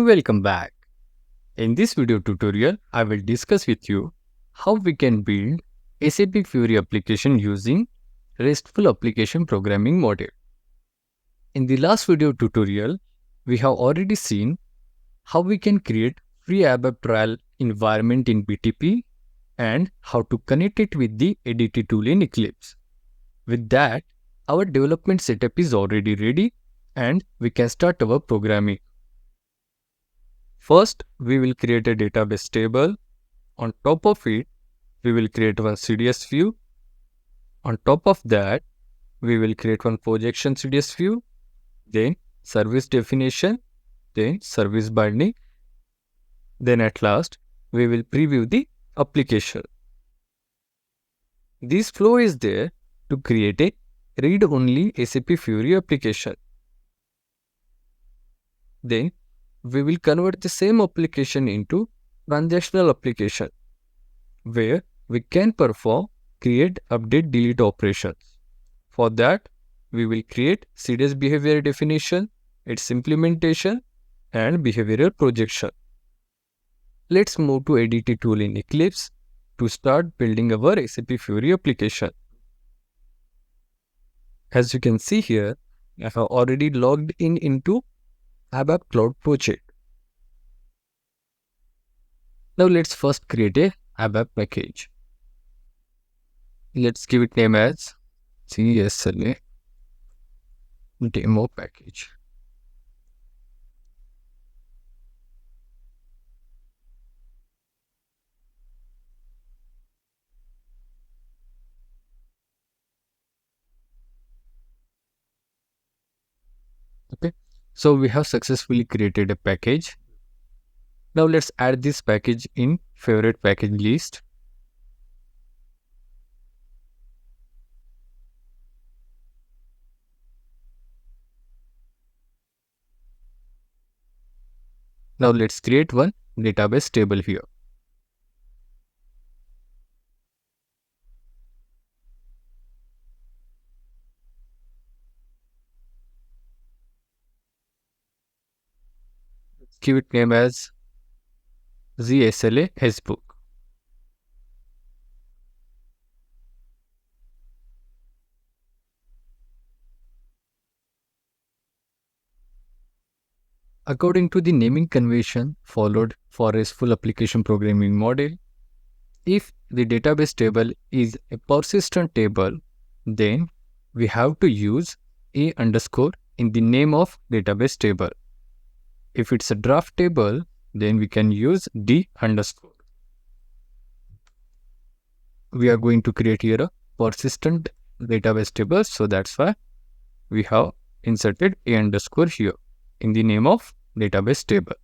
Welcome back. In this video tutorial, I will discuss with you how we can build SAP Fiori application using RESTful application programming model. In the last video tutorial, we have already seen how we can create free ABAP trial environment in BTP and how to connect it with the ADT tool in Eclipse. With that, our development setup is already ready and we can start our programming. First, we will create a database table. On top of it, we will create one CDS view. On top of that, we will create one projection CDS view, then service definition, then service binding. Then at last, we will preview the application. This flow is there to create a read-only SAP Fiori application. Then we will convert the same application into transactional application, where we can perform create, update, delete operations. For that, we will create CDS behavior definition, its implementation, and behavioral projection. Let's move to ADT tool in Eclipse to start building our SAP Fiori application. As you can see here, I have already logged in into ABAP Cloud project. Now let's first create a ABAP package. Let's give it name as CSLA demo package. Okay, so we have successfully created a package. Now let's add this package in favorite package list. Now let's create one database table here. Let's give it name as ZSLA Hbook. According to the naming convention followed for RESTful application programming model, if the database table is a persistent table, then we have to use a underscore in the name of database table. If it's a draft table, then we can use d underscore. We are going to create here a persistent database table, so that's why we have inserted a underscore here in the name of database table.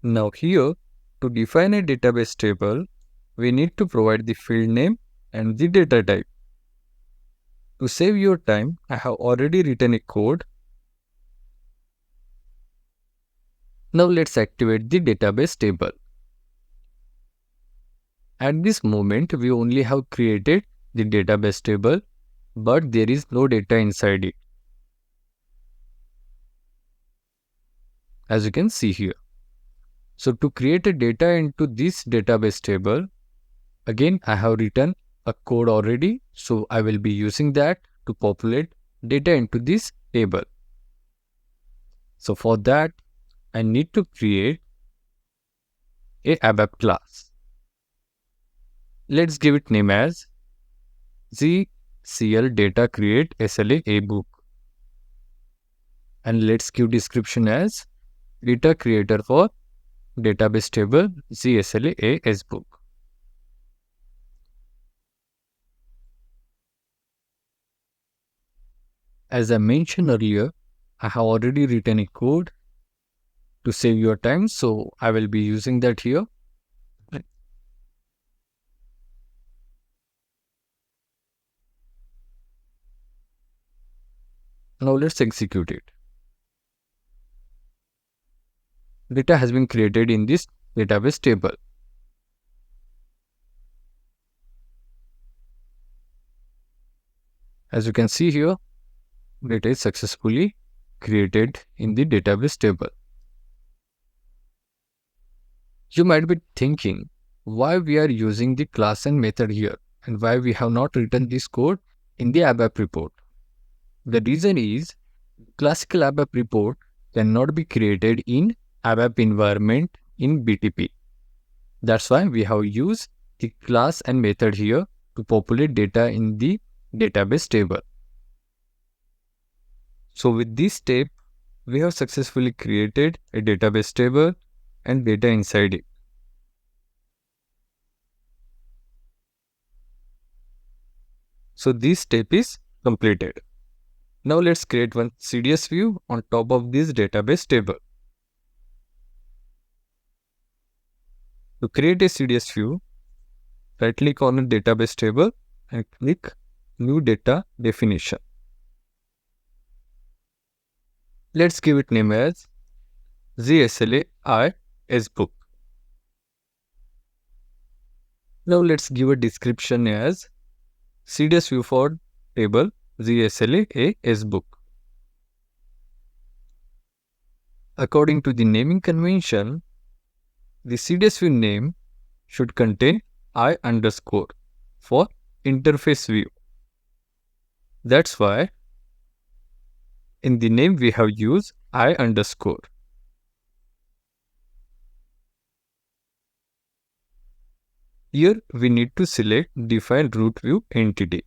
Now here, to define a database table, we need to provide the field name and the data type. To save your time, I have already written a code. Now let's activate the database table. At this moment, we only have created the database table, but there is no data inside it, as you can see here. So to create a data into this database table, again I have written a code already, so I will be using that to populate data into this table. So for that, I need to create a ABAP class. Let's give it name as ZCL data create SLA ABook. And let's give description as data creator for database table ZSLA ASbook. As I mentioned earlier, I have already written a code to save your time, so I will be using that here. Now let's execute it. Data has been created in this database table. As you can see here, data is successfully created in the database table. You might be thinking why we are using the class and method here and why we have not written this code in the ABAP report. The reason is classical ABAP report cannot be created in ABAP environment in BTP. That's why we have used the class and method here to populate data in the database table. So with this step, we have successfully created a database table and data inside it. So this step is completed. Now let's create one CDS view on top of this database table. To create a CDS view, right click on the database table and click New Data Definition. Let's give it name as ZSLA IS book. Now let's give a description as CDS view for table ZSLA AS book. According to the naming convention, the CDS view name should contain I underscore for interface view. That's why in the name we have used I underscore. Here we need to select define root view entity.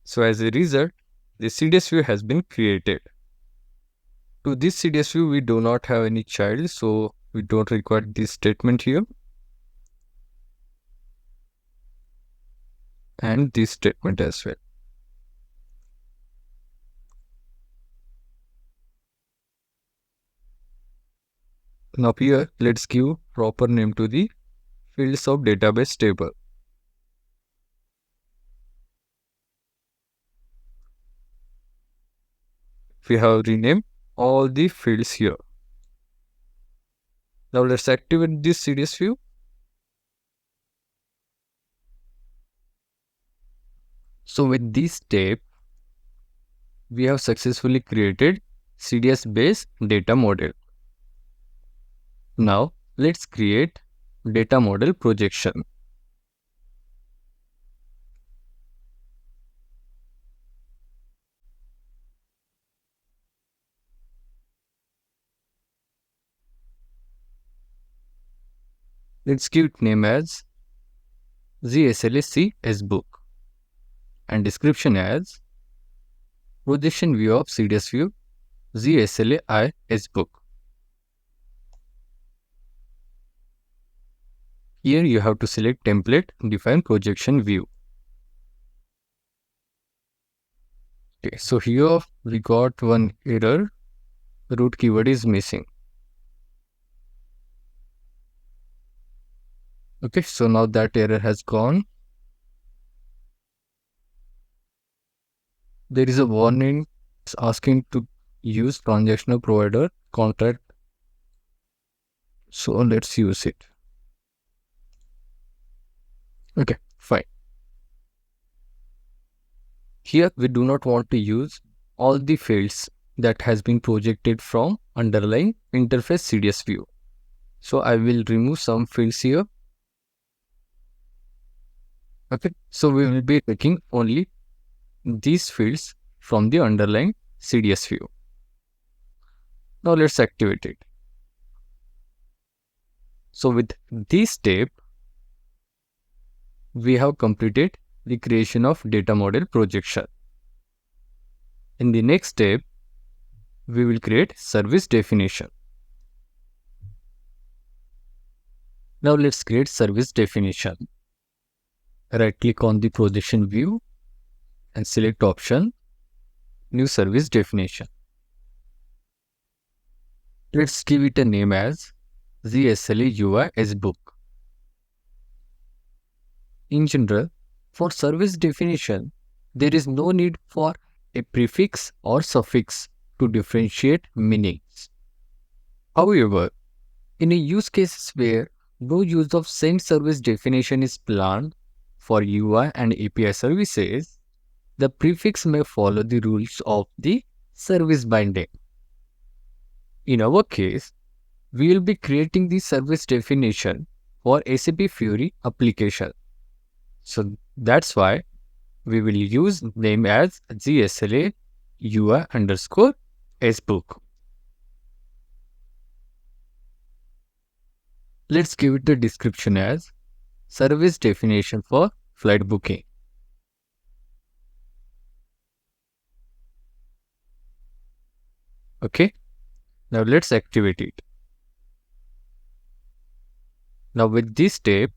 So as a result, the CDS view has been created. To this CDS view, we do not have any child, so we don't require this statement here. And this statement as well. Now here, let's give proper name to the fields of database table. We have renamed all the fields here. Now let's activate this CDS view. So with this step, we have successfully created CDS based data model. Now let's create data model projection. Let's give it name as ZSLA book and description as projection view of CDS view ZSLA book. Here you have to select template define projection view. Okay, so here we got one error, root keyword is missing. Okay, so now that error has gone. There is a warning asking to use transactional provider contract. So let's use it. Okay, fine. Here we do not want to use all the fields that has been projected from underlying interface CDS view. So I will remove some fields here. Okay, so we will be taking only these fields from the underlying CDS view. Now let's activate it. So with this step, we have completed the creation of data model projection. In the next step, we will create service definition. Now let's create service definition. Right click on the projection view and select option new service definition. Let's give it a name as ZSLA UI book. In general, for service definition, there is no need for a prefix or suffix to differentiate meanings. However, in a use cases where no use of send service definition is planned for UI and API services, the prefix may follow the rules of the service binding. In our case, we will be creating the service definition for SAP Fiori application. So that's why we will use name as GSLA UI underscore SBook. Let's give it the description as service definition for flight booking. Okay, now let's activate it. Now with this step,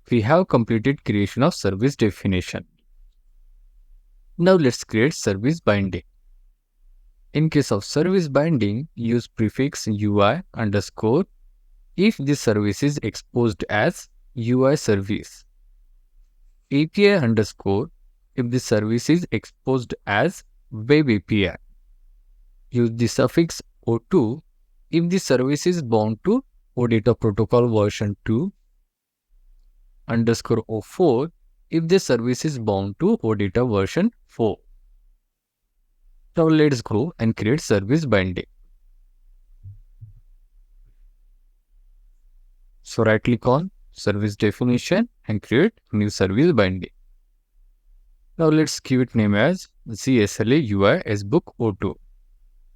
we have completed creation of service definition. Now let's create service binding. In case of service binding, use prefix UI underscore if the service is exposed as UI service. API underscore if the service is exposed as web API. Use the suffix O2 if the service is bound to OData protocol version 2 underscore O4 if the service is bound to OData version 4. Now let's go and create service binding. So right click on service definition and create new service binding. Now let's give it name as CSLA UI SBook O2.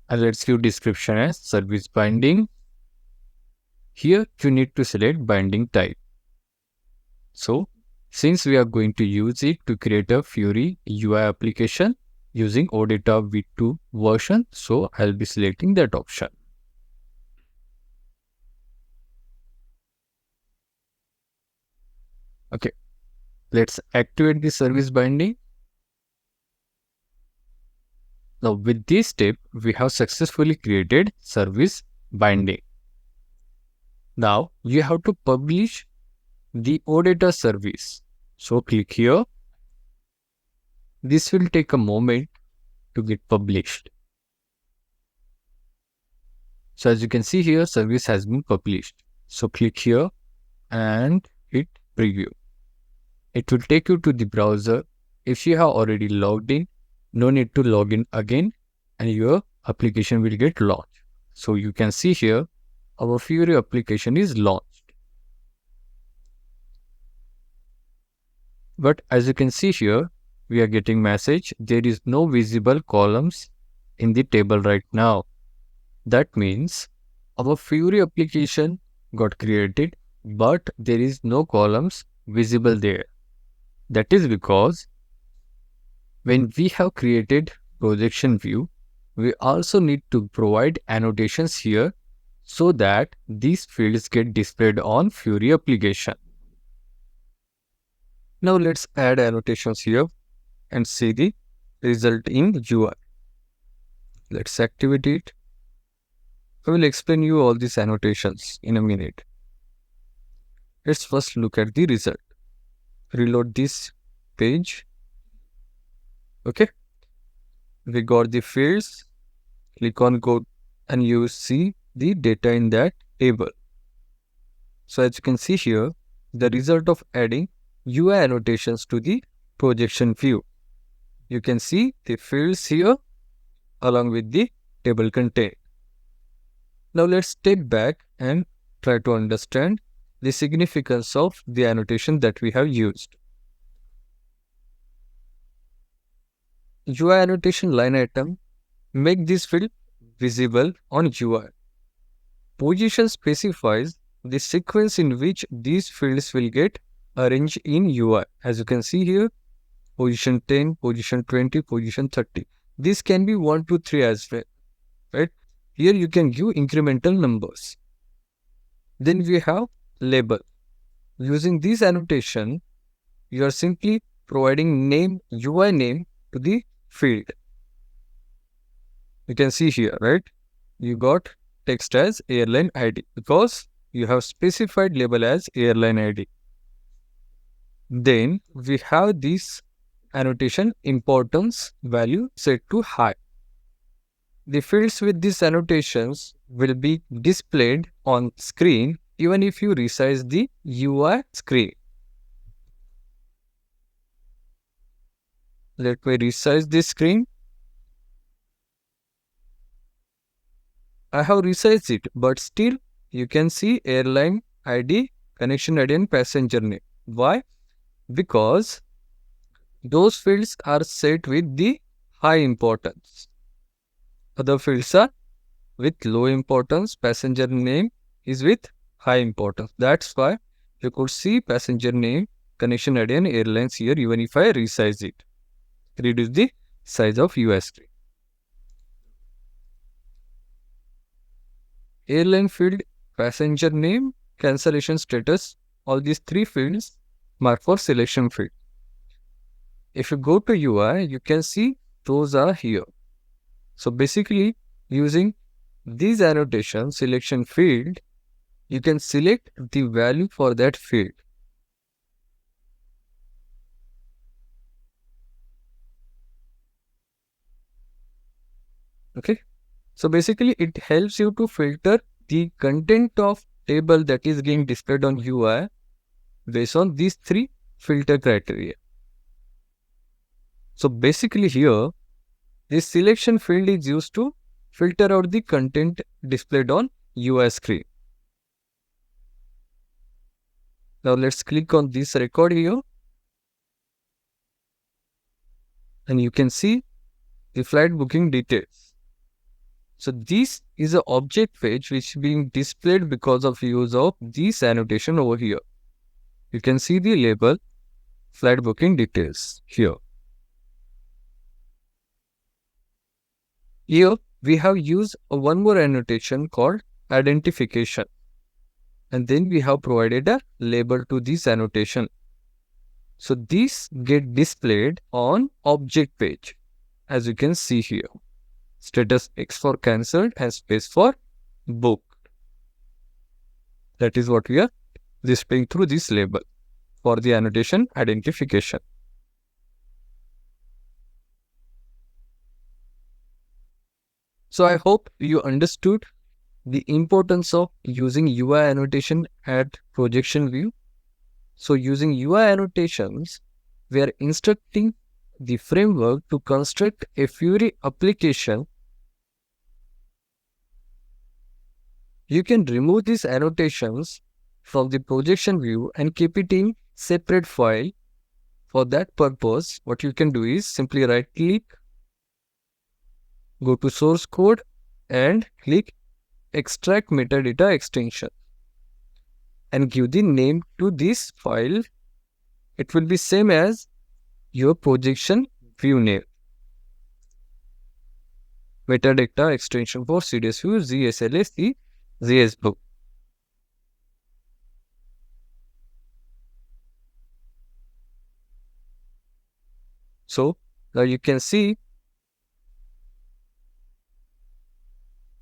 And let's give description as service binding. Here you need to select binding type. So since we are going to use it to create a Fiori UI application using OData v2 version, so I'll be selecting that option. Okay, let's activate the service binding. Now with this step, we have successfully created service binding. Now you have to publish the OData service. So click here. This will take a moment to get published. So as you can see here, service has been published. So click here and hit preview. It will take you to the browser. If you have already logged in, no need to log in again and your application will get launched. So you can see here, our Fiori application is launched. But as you can see here, we are getting message, there is no visible columns in the table right now. That means our Fiori application got created, but there is no columns visible there. That is because when we have created projection view, we also need to provide annotations here so that these fields get displayed on Fiori application. Now let's add annotations here and see the result in UI. Let's activate it. I will explain you all these annotations in a minute. Let's first look at the result. Reload this page. Okay. We got the fields. Click on go and you see the data in that table. So as you can see here, the result of adding UI annotations to the projection view. You can see the fields here along with the table content. Now let's step back and try to understand the significance of the annotation that we have used. UI annotation line item make this field visible on UI. Position specifies the sequence in which these fields will get arranged in UI. As you can see here, position 10, position 20, position 30. This can be 1, 2, 3 as well, right? Here you can give incremental numbers. Then we have label. Using this annotation, you are simply providing name, UI name to the field. You can see here, right? You got text as airline ID because you have specified label as airline ID. Then we have this annotation importance value set to high. The fields with these annotations will be displayed on screen even if you resize the UI screen. Let me resize this screen. I have resized it, but still you can see airline ID, connection ID and passenger name. Why? Because those fields are set with the high importance. Other fields are with low importance. Passenger name is with high importance. That's why you could see passenger name, connection ID and airlines here even if I resize it. Reduce the size of UI screen. Airline field, passenger name, cancellation status, all these three fields mark for selection field. If you go to UI, you can see those are here. So basically, using these annotation selection field, you can select the value for that field. Okay. So basically, it helps you to filter the content of table that is being displayed on UI based on these three filter criteria. So basically here, this selection field is used to filter out the content displayed on UI screen. Now let's click on this record here. And you can see the flight booking details. So this is an object page which is being displayed because of use of this annotation over here. You can see the label flight booking details here. Here we have used one more annotation called identification. And then we have provided a label to this annotation. So these get displayed on object page, as you can see here. Status X for cancelled and space for booked. That is what we are displaying through this label for the annotation identification. So I hope you understood the importance of using UI annotation at projection view. So using UI annotations, we are instructing the framework to construct a Fiori application. You can remove these annotations from the projection view and keep it in separate file. For that purpose, what you can do is simply right click, go to source code and click extract metadata extension and give the name to this file. It will be same as your projection view name. Metadata extension for CDS view ZSLA ZSBook. So now you can see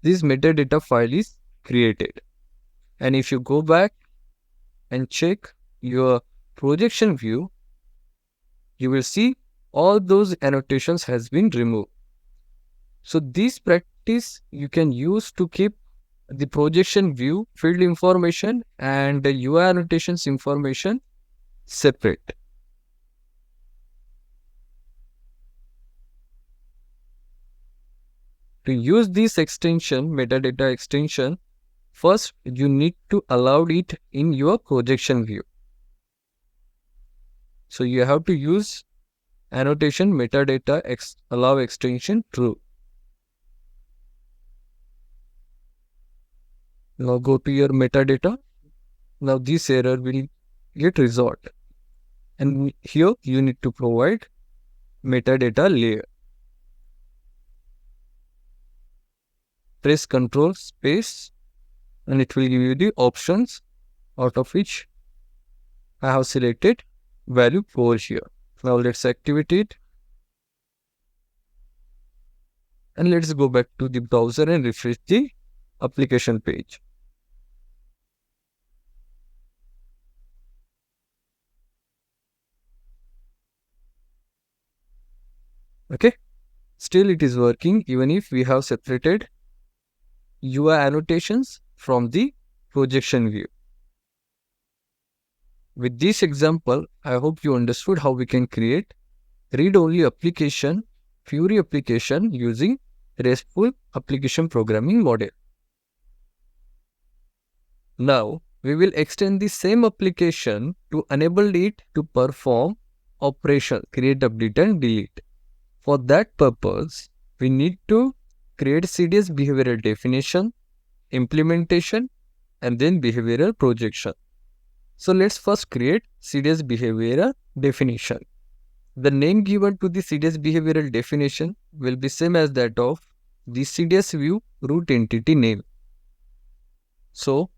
this metadata file is created. And if you go back and check your projection view, you will see all those annotations has been removed. So this practice you can use to keep the projection view field information and the UI annotations information separate. To use this extension, metadata extension, first you need to allow it in your projection view. So you have to use annotation metadata allow extension true. Now go to your metadata. Now this error will get resolved. And here you need to provide metadata layer. Press Ctrl space and it will give you the options, out of which I have selected value 4 here. Now let's activate it. And let's go back to the browser and refresh the application page. Okay, still it is working even if we have separated UI annotations from the projection view. With this example, I hope you understood how we can create read-only application, Fiori application using RESTful application programming model. Now, we will extend the same application to enable it to perform operation create, update and delete. For that purpose, we need to create CDS behavioral definition, implementation, and then behavioral projection. So let's first create CDS behavioral definition. The name given to the CDS behavioral definition will be same as that of the CDS view root entity name. So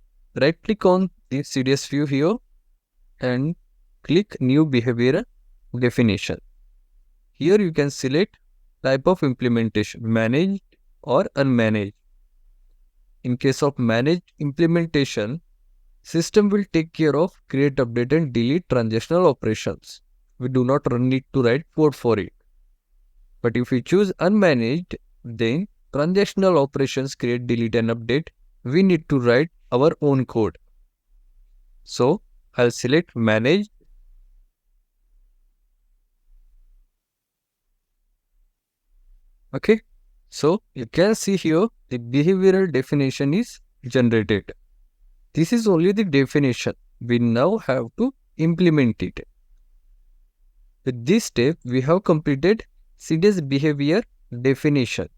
right click on the CDS view here and click new behavioral definition. Here you can select type of implementation, managed or unmanaged. In case of managed implementation, system will take care of create, update and delete transactional operations. We do not need to write code for it. But if we choose unmanaged, then transactional operations create, delete and update, we need to write our own code. So I'll select managed. Okay. So you can see here the behavioral definition is generated. This is only the definition. We now have to implement it. With this step, we have completed CDS behavior definition.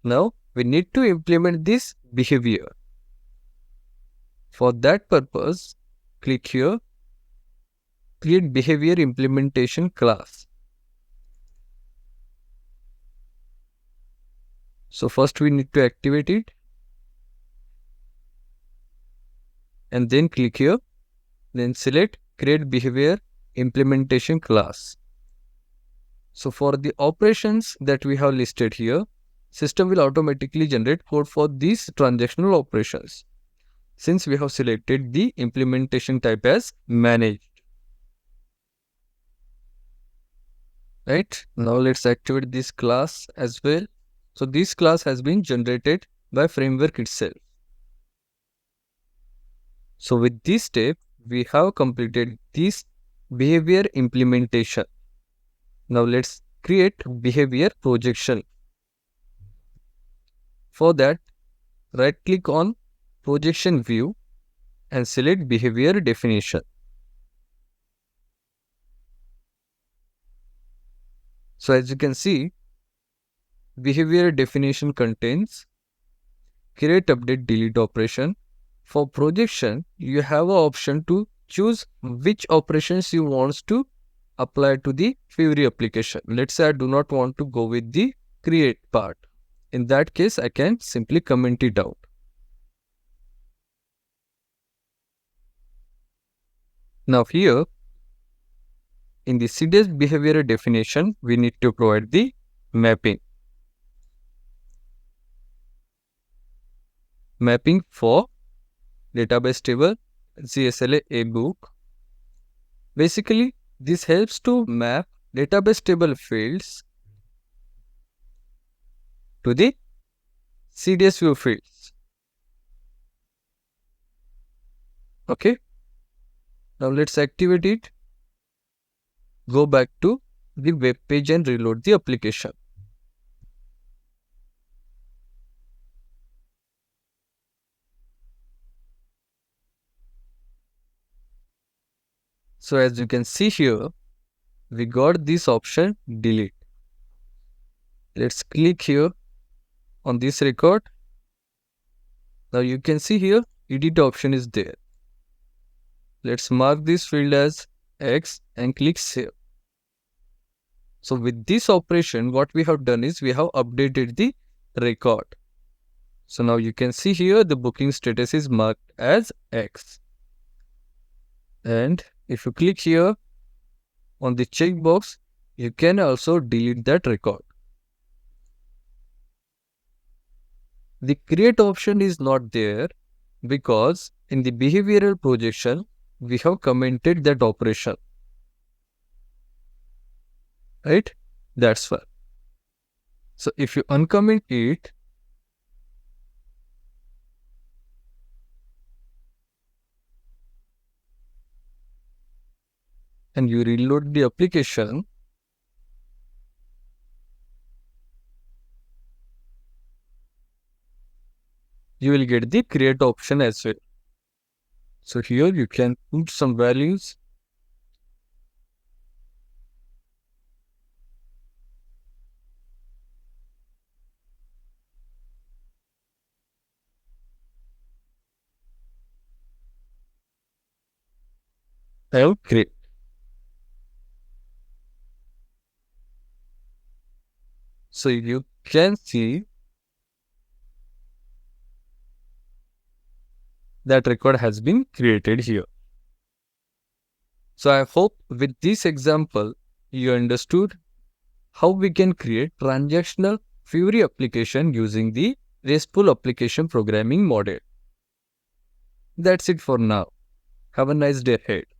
Now we need to implement this behavior. For that purpose, click here, create behavior implementation class. So first we need to activate it and then click here, then select create behavior implementation class. So for the operations that we have listed here, system will automatically generate code for these transactional operations since we have selected the implementation type as managed. Right, now let's activate this class as well. So this class has been generated by framework itself. So with this step, we have completed this behavior implementation. Now let's create behavior projection. For that, right click on projection view and select behavior definition. So as you can see, behavior definition contains create, update, delete operation. For projection, you have an option to choose which operations you want to apply to the Fiori application. Let's say I do not want to go with the create part. In that case, I can simply comment it out. Now here, in the CDS behavior definition, we need to provide the mapping. Mapping for database table, CSLA ABAP. Basically, this helps to map database table fields to the CDS view fields. Okay. Now let's activate it. Go back to the web page and reload the application. So as you can see here, we got this option delete. Let's click here on this record. Now you can see here edit option is there. Let's mark this field as X and click save. So with this operation, what we have done is we have updated the record. So now you can see here the booking status is marked as X. And if you click here on the checkbox, you can also delete that record. The create option is not there because in the behavioral projection, we have commented that operation. Right? That's why. So if you uncomment it, and you reload the application, you will get the create option as well. So here you can put some values. I have create. So you can see that record has been created here. So I hope with this example, you understood how we can create transactional Fiori application using the RESTful application programming model. That's it for now. Have a nice day ahead.